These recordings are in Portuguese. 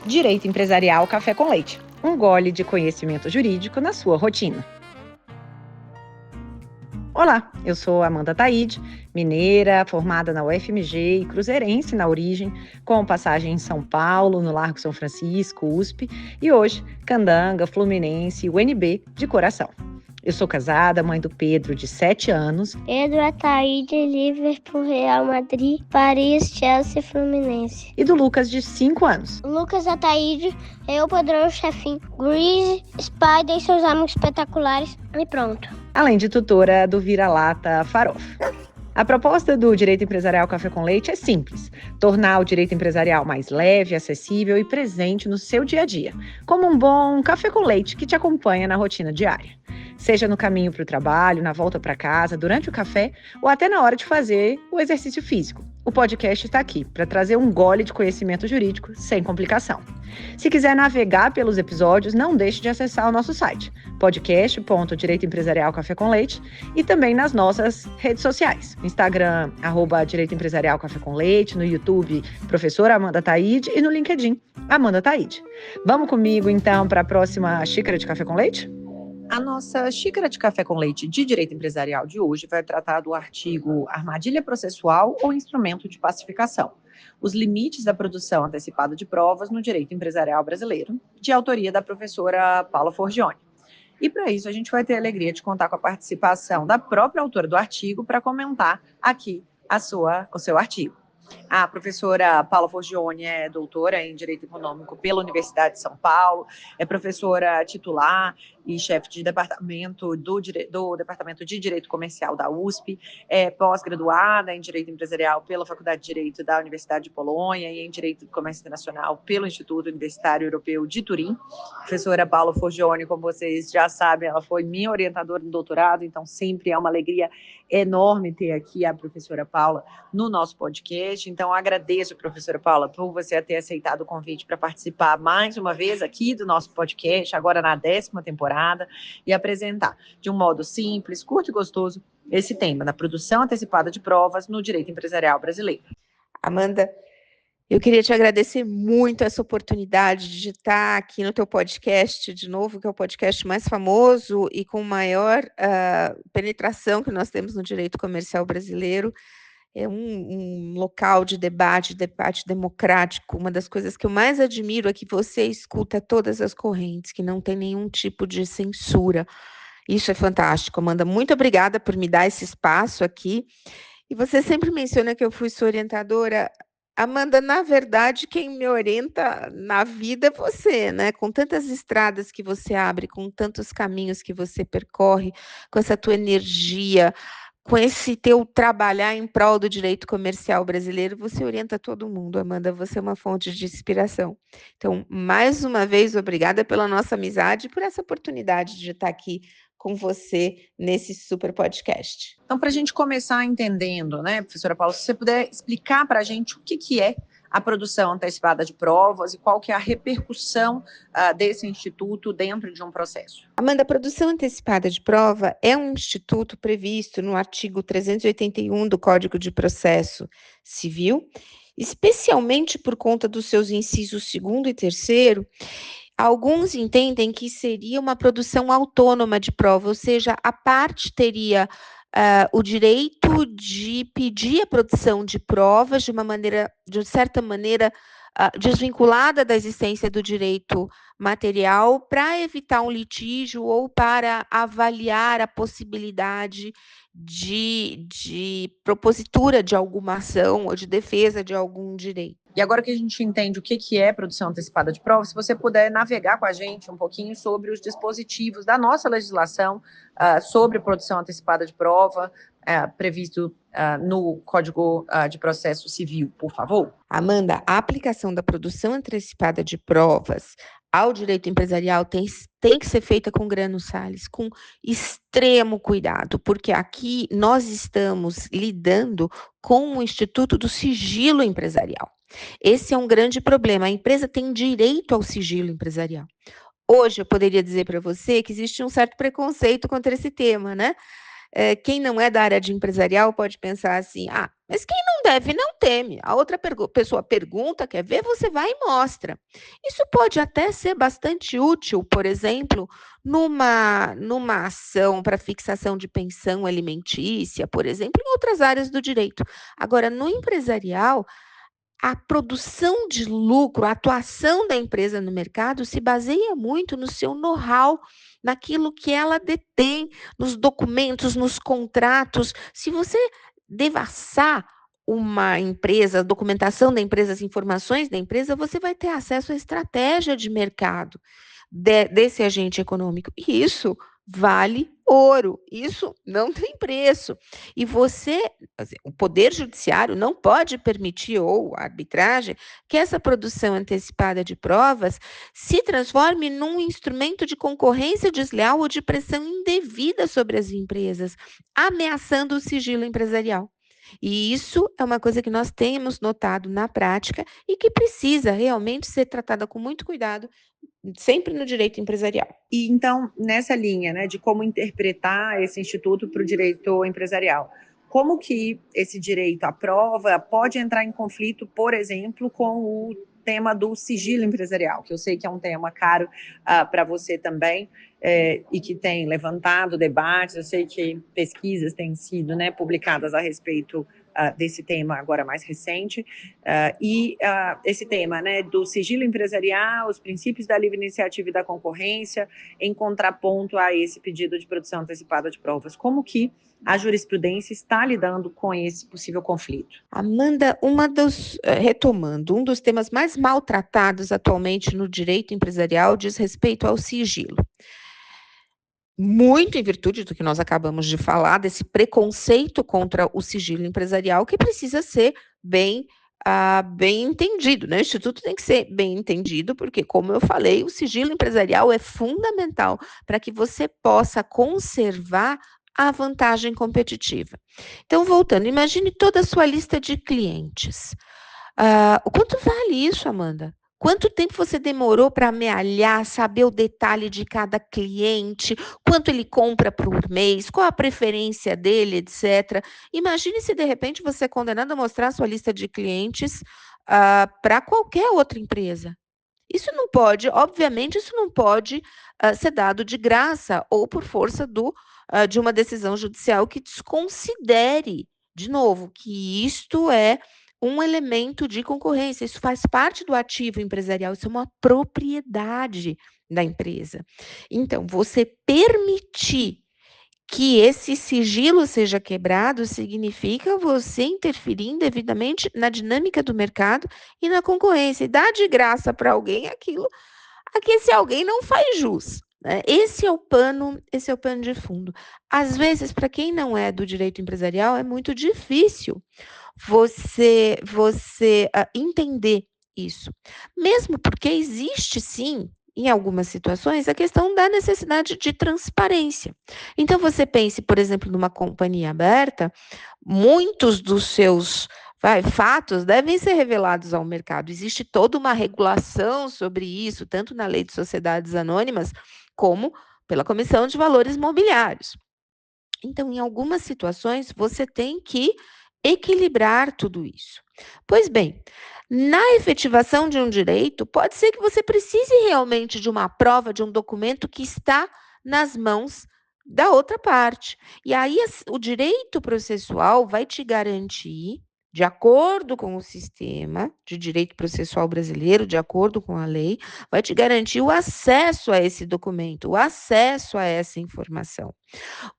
Direito Empresarial Café com Leite, um gole de conhecimento jurídico na sua rotina. Olá, eu sou Amanda Taide, mineira, formada na UFMG e cruzeirense na origem, com passagem em São Paulo, no Largo São Francisco, USP, e hoje Candanga, Fluminense e UNB de coração. Eu sou casada, mãe do Pedro, de 7 anos. Pedro Ataíde, Liverpool, Real Madrid, Paris, Chelsea, Fluminense. E do Lucas, de 5 anos. Lucas Ataíde, Eu, Padrão, Chefinho, Grease, Spider e seus amigos espetaculares. E pronto. Além de tutora do Vira-Lata Farofa. A proposta do Direito Empresarial Café com Leite é simples: tornar o direito empresarial mais leve, acessível e presente no seu dia a dia, como um bom café com leite que te acompanha na rotina diária. Seja no caminho para o trabalho, na volta para casa, durante o café ou até na hora de fazer o exercício físico. O podcast está aqui para trazer um gole de conhecimento jurídico sem complicação. Se quiser navegar pelos episódios, não deixe de acessar o nosso site, podcast.direito empresarial café com leite, e também nas nossas redes sociais, no Instagram, @Direito Empresarial Café com Leite, no YouTube, professora Amanda Taide, e no LinkedIn, Amanda Taide. Vamos comigo, então, para a próxima xícara de café com leite? A nossa xícara de café com leite de direito empresarial de hoje vai tratar do artigo Armadilha Processual ou Instrumento de Pacificação: os limites da produção antecipada de provas no direito empresarial brasileiro, de autoria da professora Paula Forgione. E para isso a gente vai ter a alegria de contar com a participação da própria autora do artigo para comentar aqui o seu artigo. A professora Paula Forgione é doutora em Direito Econômico pela Universidade de São Paulo, é professora titular e chefe de departamento do Departamento de Direito Comercial da USP, é pós-graduada em Direito Empresarial pela Faculdade de Direito da Universidade de Polônia e em Direito do Comércio Internacional pelo Instituto Universitário Europeu de Turim. Professora Paula Forgione, como vocês já sabem, ela foi minha orientadora no doutorado, então sempre é uma alegria enorme ter aqui a professora Paula no nosso podcast. Então, agradeço, professora Paula, por você ter aceitado o convite para participar mais uma vez aqui do nosso podcast, agora na 10ª temporada, e apresentar de um modo simples, curto e gostoso esse tema da produção antecipada de provas no direito empresarial brasileiro. Amanda, eu queria te agradecer muito essa oportunidade de estar aqui no teu podcast de novo, que é o podcast mais famoso e com maior penetração que nós temos no direito comercial brasileiro. É um local de debate democrático. Uma das coisas que eu mais admiro é que você escuta todas as correntes, que não tem nenhum tipo de censura. Isso é fantástico, Amanda. Muito obrigada por me dar esse espaço aqui. E você sempre menciona que eu fui sua orientadora. Amanda, na verdade, quem me orienta na vida é você, né? Com tantas estradas que você abre, com tantos caminhos que você percorre, com essa tua energia, com esse teu trabalhar em prol do direito comercial brasileiro, você orienta todo mundo, Amanda, você é uma fonte de inspiração. Então, mais uma vez, obrigada pela nossa amizade e por essa oportunidade de estar aqui com você nesse super podcast. Então, para a gente começar entendendo, né, professora Paula, se você puder explicar para a gente o que é a produção antecipada de provas e qual que é a repercussão desse instituto dentro de um processo. Amanda, a produção antecipada de prova é um instituto previsto no artigo 381 do Código de Processo Civil, especialmente por conta dos seus incisos 2º e 3º. Alguns entendem que seria uma produção autônoma de prova, ou seja, a parte teria o direito de pedir a produção de provas de certa maneira, desvinculada da existência do direito material, para evitar um litígio ou para avaliar a possibilidade de propositura de alguma ação ou de defesa de algum direito. E agora que a gente entende o que é produção antecipada de prova, se você puder navegar com a gente um pouquinho sobre os dispositivos da nossa legislação sobre produção antecipada de prova, previsto no Código de Processo Civil, por favor. Amanda, a aplicação da produção antecipada de provas ao direito empresarial tem que ser feita com grano Salles, com extremo cuidado, porque aqui nós estamos lidando com o Instituto do Sigilo Empresarial. Esse é um grande problema. A empresa tem direito ao sigilo empresarial. Hoje eu poderia dizer para você que existe um certo preconceito contra esse tema, né? quem não é da área de empresarial pode pensar assim, mas quem não deve não teme. A outra pessoa pergunta, quer ver, você vai e mostra. Isso pode até ser bastante útil, por exemplo, numa ação para fixação de pensão alimentícia, por exemplo, em outras áreas do direito. Agora, no empresarial, a produção de lucro, a atuação da empresa no mercado se baseia muito no seu know-how, naquilo que ela detém, nos documentos, nos contratos. Se você devassar uma empresa, a documentação da empresa, as informações da empresa, você vai ter acesso à estratégia de mercado desse agente econômico. E isso vale ouro, isso não tem preço. E o Poder Judiciário não pode permitir, ou a arbitragem, que essa produção antecipada de provas se transforme num instrumento de concorrência desleal ou de pressão indevida sobre as empresas, ameaçando o sigilo empresarial. E isso é uma coisa que nós temos notado na prática e que precisa realmente ser tratada com muito cuidado, sempre no direito empresarial. E então, nessa linha, né, de como interpretar esse instituto para o direito empresarial, como que esse direito à prova pode entrar em conflito, por exemplo, com o tema do sigilo empresarial, que eu sei que é um tema caro para você também, e que tem levantado debates, eu sei que pesquisas têm sido, né, publicadas a respeito desse tema agora mais recente, esse tema, né, do sigilo empresarial, os princípios da livre iniciativa e da concorrência, em contraponto a esse pedido de produção antecipada de provas. Como que a jurisprudência está lidando com esse possível conflito? Amanda, retomando, um dos temas mais maltratados atualmente no direito empresarial diz respeito ao sigilo. Muito em virtude do que nós acabamos de falar, desse preconceito contra o sigilo empresarial, que precisa ser bem entendido, né? O Instituto tem que ser bem entendido, porque, como eu falei, o sigilo empresarial é fundamental para que você possa conservar a vantagem competitiva. Então, voltando, imagine toda a sua lista de clientes. O quanto vale isso, Amanda? Quanto tempo você demorou para amealhar, saber o detalhe de cada cliente, quanto ele compra por mês, qual a preferência dele, etc. Imagine se de repente você é condenado a mostrar sua lista de clientes para qualquer outra empresa. Isso não pode, obviamente, isso não pode ser dado de graça ou por força de uma decisão judicial que desconsidere, de novo, que isto é um elemento de concorrência, isso faz parte do ativo empresarial, isso é uma propriedade da empresa. Então, você permitir que esse sigilo seja quebrado significa você interferir indevidamente na dinâmica do mercado e na concorrência, e dar de graça para alguém aquilo a que esse alguém não faz jus. Né? Esse é o pano de fundo. Às vezes, para quem não é do direito empresarial, é muito difícil você entender isso. Mesmo porque existe, sim, em algumas situações, a questão da necessidade de transparência. Então, você pense, por exemplo, numa companhia aberta, muitos dos seus fatos devem ser revelados ao mercado. Existe toda uma regulação sobre isso, tanto na Lei de Sociedades Anônimas, como pela Comissão de Valores Mobiliários. Então, em algumas situações, você tem que equilibrar tudo isso. Pois bem, na efetivação de um direito, pode ser que você precise realmente de uma prova, de um documento que está nas mãos da outra parte. E aí, o direito processual vai te garantir, de acordo com o sistema de direito processual brasileiro, de acordo com a lei, vai te garantir o acesso a esse documento, o acesso a essa informação.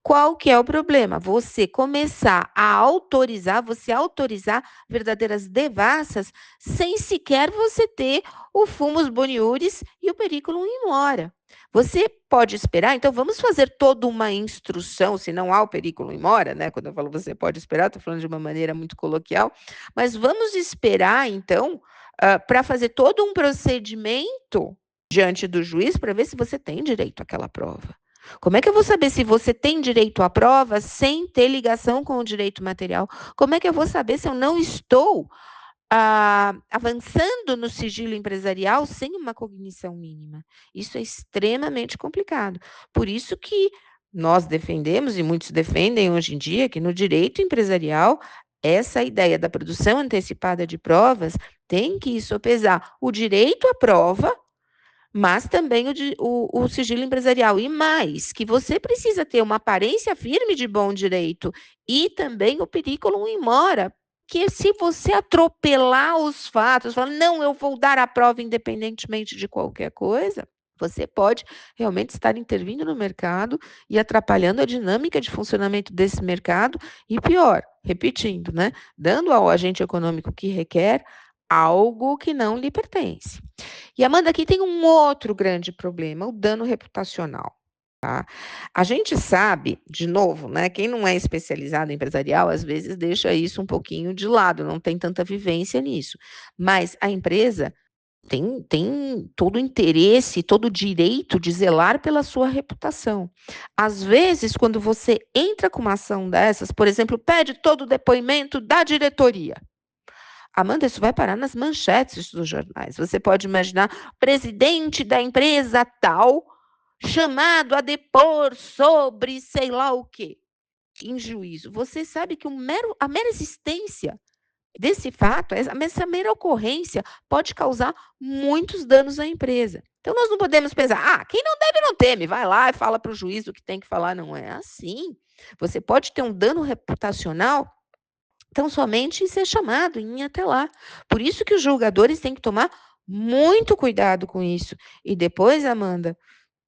Qual que é o problema? Você começar a autorizar, você autorizar verdadeiras devassas sem sequer você ter o fumus boniuris e o periculum in mora. Você pode esperar, então vamos fazer toda uma instrução, se não há o periculum in mora, né? Quando eu falo você pode esperar, estou falando de uma maneira muito coloquial, mas vamos esperar, então, para fazer todo um procedimento diante do juiz para ver se você tem direito àquela prova. Como é que eu vou saber se você tem direito à prova sem ter ligação com o direito material? Como é que eu vou saber se eu não estou avançando no sigilo empresarial sem uma cognição mínima? Isso é extremamente complicado. Por isso que nós defendemos, e muitos defendem hoje em dia, que no direito empresarial, essa ideia da produção antecipada de provas tem que sopesar o direito à prova, mas também o sigilo empresarial. E mais, que você precisa ter uma aparência firme de bom direito e também o periculum in mora, que se você atropelar os fatos, falar, não, eu vou dar a prova independentemente de qualquer coisa, você pode realmente estar intervindo no mercado e atrapalhando a dinâmica de funcionamento desse mercado e pior, repetindo, né, dando ao agente econômico que requer algo que não lhe pertence. E, Amanda, aqui tem um outro grande problema, o dano reputacional. Tá? A gente sabe, de novo, né, quem não é especializado em empresarial, às vezes deixa isso um pouquinho de lado, não tem tanta vivência nisso. Mas a empresa tem todo o interesse, todo o direito de zelar pela sua reputação. Às vezes, quando você entra com uma ação dessas, por exemplo, pede todo o depoimento da diretoria. Amanda, isso vai parar nas manchetes dos jornais. Você pode imaginar presidente da empresa tal chamado a depor sobre sei lá o quê, em juízo. Você sabe que a mera existência desse fato, essa mera ocorrência pode causar muitos danos à empresa. Então, nós não podemos pensar, quem não deve não teme, vai lá e fala para o juiz o que tem que falar. Não é assim. Você pode ter um dano reputacional tão somente ser chamado e ir até lá. Por isso que os julgadores têm que tomar muito cuidado com isso. E depois, Amanda,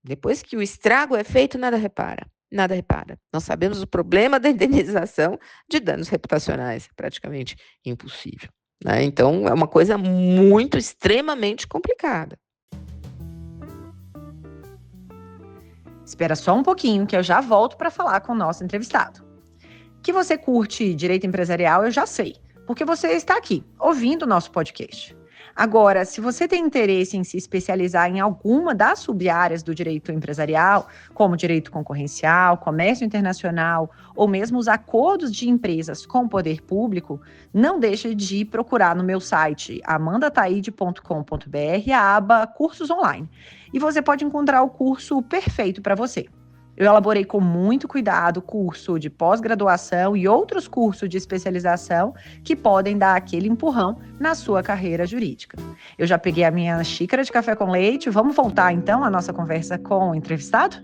depois que o estrago é feito, nada repara. Nada repara. Nós sabemos o problema da indenização de danos reputacionais, praticamente impossível. Né? Então, é uma coisa muito, extremamente complicada. Espera só um pouquinho que eu já volto para falar com o nosso entrevistado. Que você curte direito empresarial, eu já sei, porque você está aqui, ouvindo o nosso podcast. Agora, se você tem interesse em se especializar em alguma das sub-áreas do direito empresarial, como direito concorrencial, comércio internacional, ou mesmo os acordos de empresas com o poder público, não deixe de procurar no meu site amandataide.com.br a aba Cursos Online. E você pode encontrar o curso perfeito para você. Eu elaborei com muito cuidado curso de pós-graduação e outros cursos de especialização que podem dar aquele empurrão na sua carreira jurídica. Eu já peguei a minha xícara de café com leite. Vamos voltar, então, à nossa conversa com o entrevistado?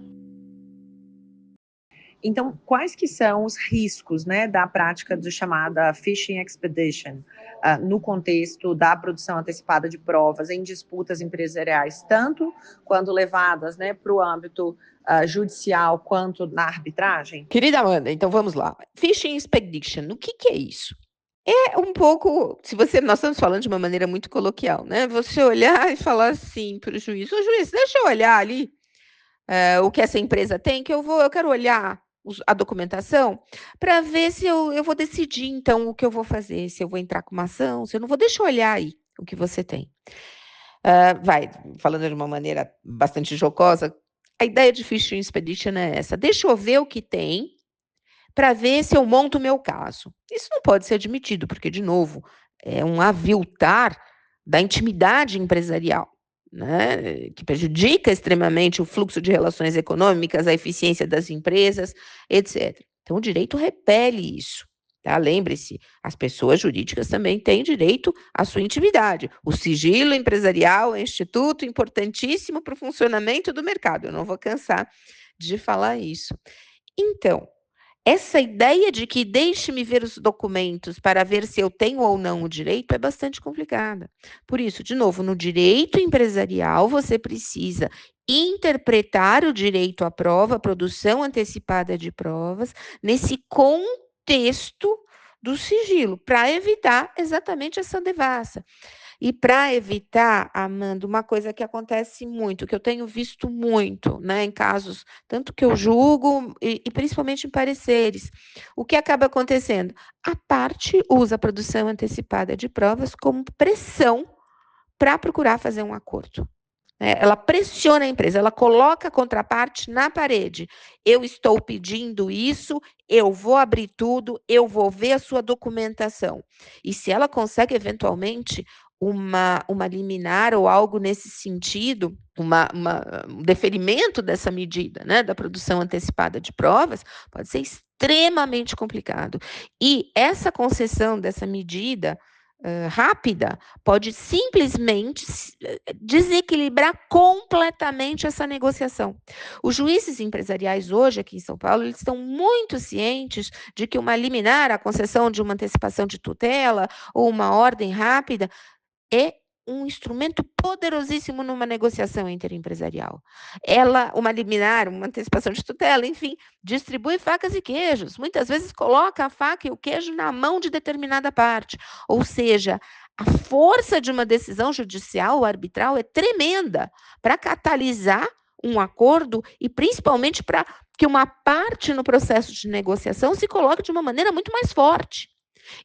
Então, quais que são os riscos, né, da prática do chamada Fishing Expedition, no contexto da produção antecipada de provas em disputas empresariais, tanto quando levadas, né, para o âmbito judicial quanto na arbitragem? Querida Amanda, então vamos lá. Fishing Expedition, o que é isso? É um pouco, nós estamos falando de uma maneira muito coloquial, né? Você olhar e falar assim para o juiz, ô juiz, deixa eu olhar ali o que essa empresa tem, que eu quero olhar a documentação para ver se eu vou decidir, então, o que eu vou fazer, se eu vou entrar com uma ação, se eu não vou, deixa eu olhar aí o que você tem. Falando de uma maneira bastante jocosa, a ideia de Fishing Expedition é essa, deixa eu ver o que tem para ver se eu monto o meu caso. Isso não pode ser admitido, porque, de novo, é um aviltar da intimidade empresarial, né, que prejudica extremamente o fluxo de relações econômicas, a eficiência das empresas, etc. Então, o direito repele isso. Tá? Lembre-se, as pessoas jurídicas também têm direito à sua intimidade. O sigilo empresarial é um instituto importantíssimo para o funcionamento do mercado. Eu não vou cansar de falar isso. Então, essa ideia de que deixe-me ver os documentos para ver se eu tenho ou não o direito é bastante complicada. Por isso, de novo, no direito empresarial, você precisa interpretar o direito à prova, a produção antecipada de provas, nesse contexto do sigilo, para evitar exatamente essa devassa. E para evitar, Amanda, uma coisa que acontece muito, que eu tenho visto muito, né, em casos, tanto que eu julgo e principalmente em pareceres, o que acaba acontecendo? A parte usa a produção antecipada de provas como pressão para procurar fazer um acordo. Ela pressiona a empresa, ela coloca a contraparte na parede. Eu estou pedindo isso, eu vou abrir tudo, eu vou ver a sua documentação. E se ela consegue, eventualmente, uma liminar ou algo nesse sentido, um deferimento dessa medida, né, da produção antecipada de provas, pode ser extremamente complicado. E essa concessão dessa medida rápida pode simplesmente desequilibrar completamente essa negociação. Os juízes empresariais hoje aqui em São Paulo, eles estão muito cientes de que uma liminar, a concessão de uma antecipação de tutela ou uma ordem rápida é um instrumento poderosíssimo numa negociação interempresarial. Uma liminar, uma antecipação de tutela, enfim, distribui facas e queijos. Muitas vezes coloca a faca e o queijo na mão de determinada parte. Ou seja, a força de uma decisão judicial ou arbitral é tremenda para catalisar um acordo e principalmente para que uma parte no processo de negociação se coloque de uma maneira muito mais forte.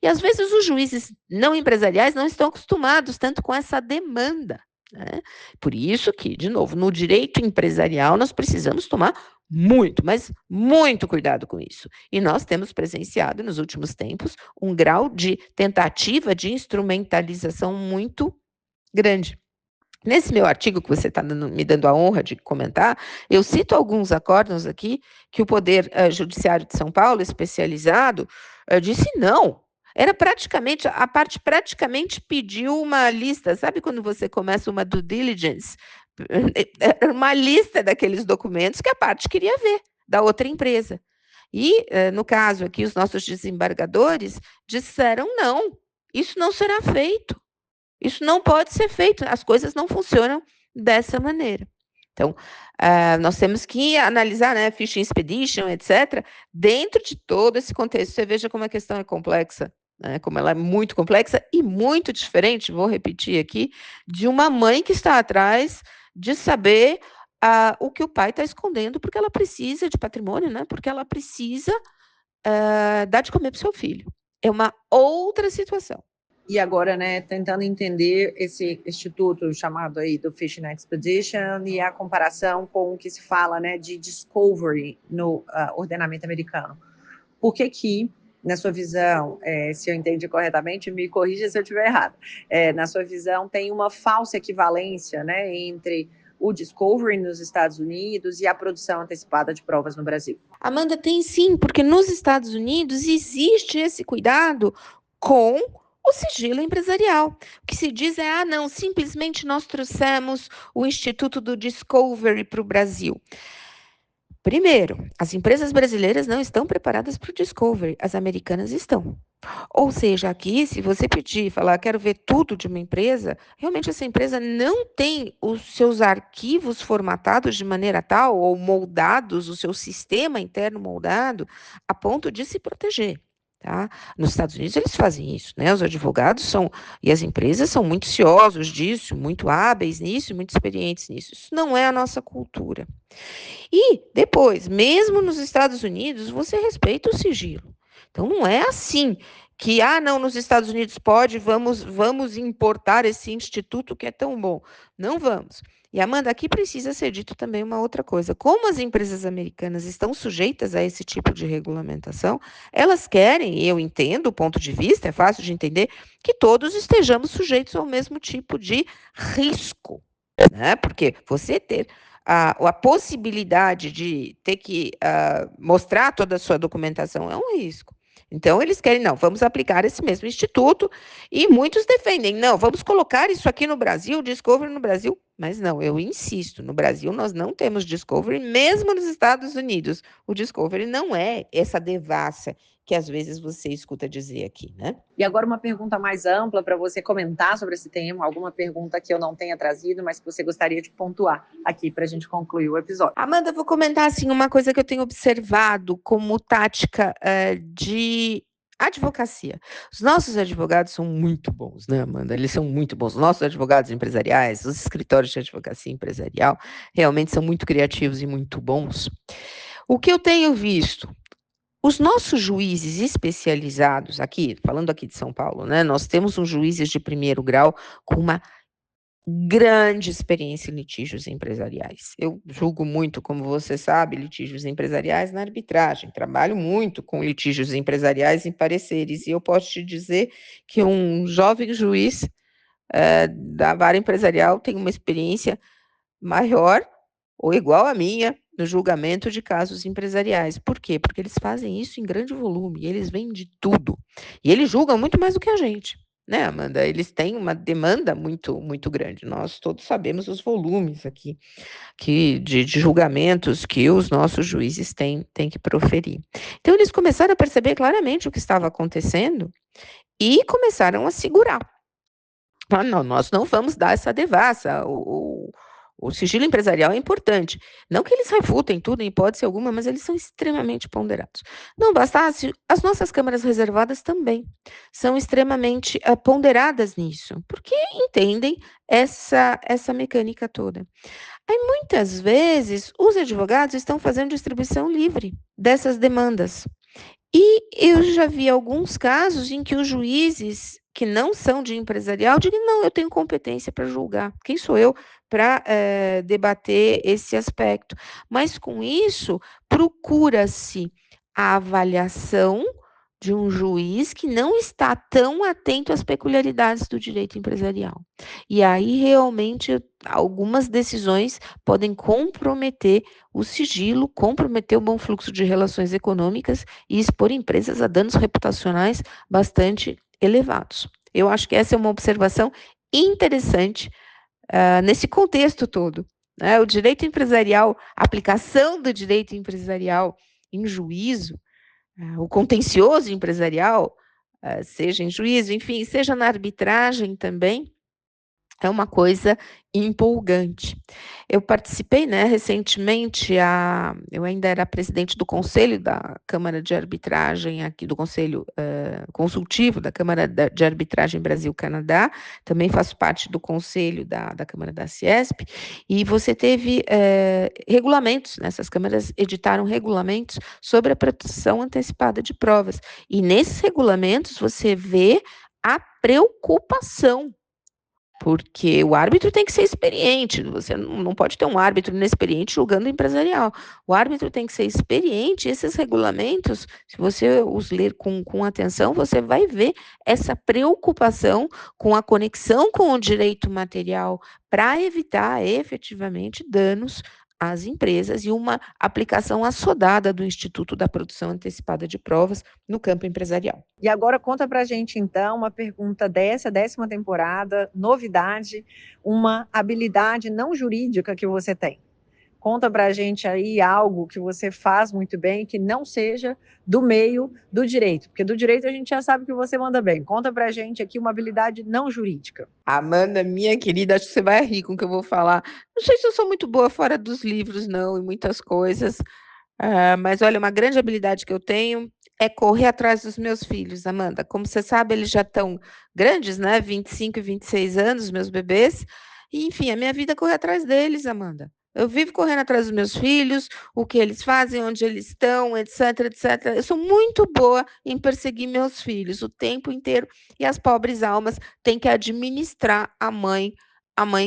E às vezes os juízes não empresariais não estão acostumados tanto com essa demanda, né? Por isso que, de novo, no direito empresarial nós precisamos tomar muito, mas muito cuidado com isso. E nós temos presenciado nos últimos tempos um grau de tentativa de instrumentalização muito grande. Nesse meu artigo que você está me dando a honra de comentar, eu cito alguns acórdãos aqui que o Poder Judiciário de São Paulo, especializado, disse não. A parte praticamente pediu uma lista, sabe quando você começa uma due diligence? Era uma lista daqueles documentos que a parte queria ver, da outra empresa. E, no caso aqui, os nossos desembargadores disseram não, isso não será feito. Isso não pode ser feito, as coisas não funcionam dessa maneira. Então, nós temos que analisar, né, Fishing Expedition, etc., dentro de todo esse contexto. Você veja como a questão é complexa, né, como ela é muito complexa e muito diferente, vou repetir aqui, de uma mãe que está atrás de saber o que o pai está escondendo, porque ela precisa de patrimônio, né, porque ela precisa dar de comer para o seu filho. É uma outra situação. E agora, né, tentando entender esse instituto chamado aí do Fishing Expedition e a comparação com o que se fala, né, de discovery no ordenamento americano. Por que, na sua visão, se eu entendi corretamente, me corrija se eu estiver errado, na sua visão, tem uma falsa equivalência, né, entre o discovery nos Estados Unidos e a produção antecipada de provas no Brasil? Amanda, tem sim, porque nos Estados Unidos existe esse cuidado com o sigilo empresarial. O que se diz é, não, simplesmente nós trouxemos o Instituto do Discovery para o Brasil. Primeiro, as empresas brasileiras não estão preparadas para o Discovery, as americanas estão. Ou seja, aqui, se você pedir, falar, quero ver tudo de uma empresa, realmente essa empresa não tem os seus arquivos formatados de maneira tal, ou moldados, o seu sistema interno moldado, a ponto de se proteger. Tá? Nos Estados Unidos eles fazem isso, né? Os advogados e as empresas são muito ciosos disso, muito hábeis nisso, muito experientes nisso. Isso não é a nossa cultura. E depois, mesmo nos Estados Unidos, você respeita o sigilo. Então não é assim que, não, nos Estados Unidos pode, vamos importar esse instituto que é tão bom. Não vamos. E, Amanda, aqui precisa ser dito também uma outra coisa. Como as empresas americanas estão sujeitas a esse tipo de regulamentação, elas querem, e eu entendo o ponto de vista, é fácil de entender, que todos estejamos sujeitos ao mesmo tipo de risco, né? Porque você ter a possibilidade de ter que mostrar toda a sua documentação é um risco. Então, eles querem, não, vamos aplicar esse mesmo instituto, e muitos defendem, não, vamos colocar isso aqui no Brasil, Discovery no Brasil, mas não, eu insisto, no Brasil nós não temos Discovery, mesmo nos Estados Unidos, o Discovery não é essa devassa que às vezes você escuta dizer aqui, né? E agora uma pergunta mais ampla para você comentar sobre esse tema, alguma pergunta que eu não tenha trazido, mas que você gostaria de pontuar aqui para a gente concluir o episódio. Amanda, vou comentar assim uma coisa que eu tenho observado como tática de advocacia. Os nossos advogados são muito bons, né, Amanda? Eles são muito bons. Os nossos advogados empresariais, os escritórios de advocacia empresarial, realmente são muito criativos e muito bons. O que eu tenho visto? Os nossos juízes especializados aqui, falando aqui de São Paulo, né? Nós temos uns juízes de primeiro grau com uma grande experiência em litígios empresariais. Eu julgo muito, como você sabe, litígios empresariais na arbitragem. Trabalho muito com litígios empresariais em pareceres. E eu posso te dizer que um jovem juiz da vara empresarial tem uma experiência maior ou igual à minha no julgamento de casos empresariais. Por quê? Porque eles fazem isso em grande volume, eles veem de tudo. E eles julgam muito mais do que a gente, né, Amanda? Eles têm uma demanda muito, muito grande. Nós todos sabemos os volumes aqui de julgamentos que os nossos juízes têm que proferir. Então, eles começaram a perceber claramente o que estava acontecendo e começaram a segurar. Não, nós não vamos dar essa devassa, o sigilo empresarial é importante. Não que eles refutem tudo, em hipótese alguma, mas eles são extremamente ponderados. Não bastasse, as nossas câmaras reservadas também são extremamente ponderadas nisso, porque entendem essa mecânica toda. Aí, muitas vezes, os advogados estão fazendo distribuição livre dessas demandas. E eu já vi alguns casos em que os juízes que não são de empresarial dizem, não, eu tenho competência para julgar. Quem sou eu para debater esse aspecto? Mas, com isso, procura-se a avaliação de um juiz que não está tão atento às peculiaridades do direito empresarial. E aí, realmente, algumas decisões podem comprometer o sigilo, comprometer o bom fluxo de relações econômicas e expor empresas a danos reputacionais bastante elevados. Eu acho que essa é uma observação interessante nesse contexto todo. Né? O direito empresarial, a aplicação do direito empresarial em juízo, o contencioso empresarial, seja em juízo, enfim, seja na arbitragem também, é uma coisa empolgante. Eu participei, recentemente, eu ainda era presidente do Conselho da Câmara de Arbitragem, aqui do Conselho Consultivo da Câmara de Arbitragem Brasil-Canadá, também faço parte do Conselho da Câmara da CIESP, e você teve regulamentos, essas câmaras editaram regulamentos sobre a produção antecipada de provas, e nesses regulamentos você vê a preocupação, porque o árbitro tem que ser experiente, você não pode ter um árbitro inexperiente julgando empresarial. O árbitro tem que ser experiente, e esses regulamentos, se você os ler com atenção, você vai ver essa preocupação com a conexão com o direito material para evitar efetivamente danos às empresas e uma aplicação assodada do Instituto da Produção Antecipada de Provas no campo empresarial. E agora conta pra gente, então, uma pergunta dessa 10ª temporada, novidade, uma habilidade não jurídica que você tem. Conta pra gente aí algo que você faz muito bem, que não seja do meio do direito, porque do direito a gente já sabe que você manda bem. Conta pra gente aqui uma habilidade não jurídica. Amanda, minha querida, acho que você vai rir com o que eu vou falar. Não sei se eu sou muito boa fora dos livros, não, e muitas coisas, mas olha, uma grande habilidade que eu tenho é correr atrás dos meus filhos, Amanda. Como você sabe, eles já estão grandes, 25 e 26 anos, meus bebês, e enfim, a minha vida é correr atrás deles, Amanda. Eu vivo correndo atrás dos meus filhos, o que eles fazem, onde eles estão, etc, etc. Eu sou muito boa em perseguir meus filhos o tempo inteiro, e as pobres almas têm que administrar a mãe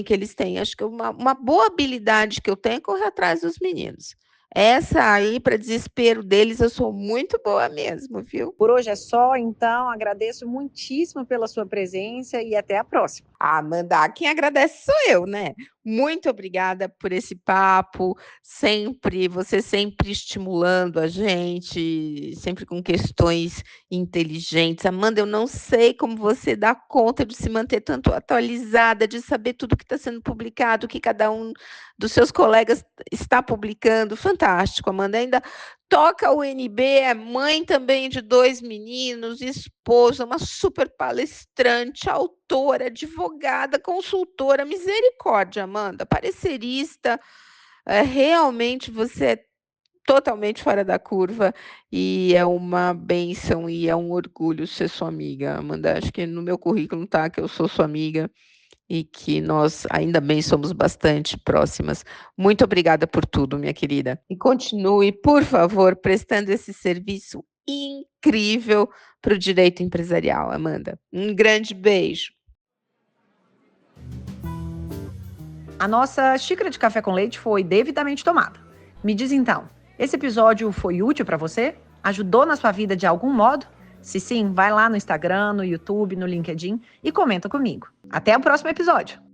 que eles têm. Acho que uma boa habilidade que eu tenho é correr atrás dos meninos. Essa aí, para desespero deles, eu sou muito boa mesmo, viu? Por hoje é só, então, agradeço muitíssimo pela sua presença e até a próxima. Amanda, quem agradece sou eu, né? Muito obrigada por esse papo, você sempre estimulando a gente, sempre com questões inteligentes. Amanda, eu não sei como você dá conta de se manter tanto atualizada, de saber tudo que está sendo publicado, que cada um dos seus colegas está publicando. Fantástico, Amanda. Ainda toca o UNB, é mãe também de 2 meninos, esposa, uma super palestrante, autora, advogada, consultora, misericórdia, Amanda, parecerista, realmente você é totalmente fora da curva e é uma bênção e é um orgulho ser sua amiga, Amanda. Acho que no meu currículo está que eu sou sua amiga e que nós ainda bem somos bastante próximas. Muito obrigada por tudo, minha querida. E continue, por favor, prestando esse serviço incrível para o direito empresarial, Amanda. Um grande beijo. A nossa xícara de café com leite foi devidamente tomada. Me diz então, esse episódio foi útil para você? Ajudou na sua vida de algum modo? Se sim, vai lá no Instagram, no YouTube, no LinkedIn e comenta comigo. Até o próximo episódio!